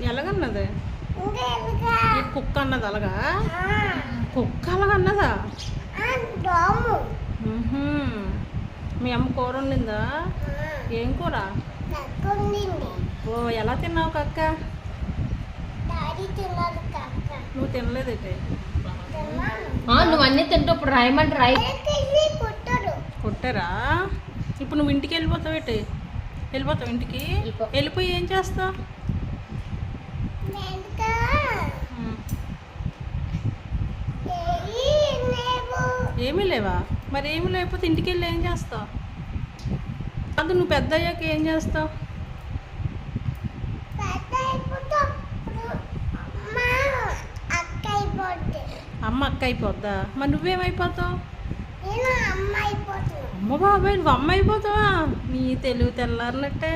ఎలాగన్నది ఈ కుక్క అన్నది అలాగా కుక్క అలాగన్నదా మీ అమ్మ కూర వండిందా ఏం కూర ఓ ఎలా తిన్నావు కక్క నువ్వు తినలేదైతే నువ్వు అన్నీ తింటావు ఇప్పుడు రాయమంటే రాయి కొట్టారా ఇప్పుడు నువ్వు ఇంటికి వెళ్ళిపోతావు ఏంటి వెళ్ళిపోతావు ఇంటికి వెళ్ళిపోయి ఏం చేస్తావు ఏమీ లేవా మరి ఏమీ లేకపోతే ఇంటికి వెళ్ళి ఏం చేస్తావు అది నువ్వు పెద్ద అయ్యాక ఏం చేస్తావు అమ్మ అక్క అయిపోద్దా మరి నువ్వేమైపోతావు అమ్మ బాబాయ్ నువ్వు అమ్మ అయిపోతావా నీ తెలివి తెల్లారినట్టే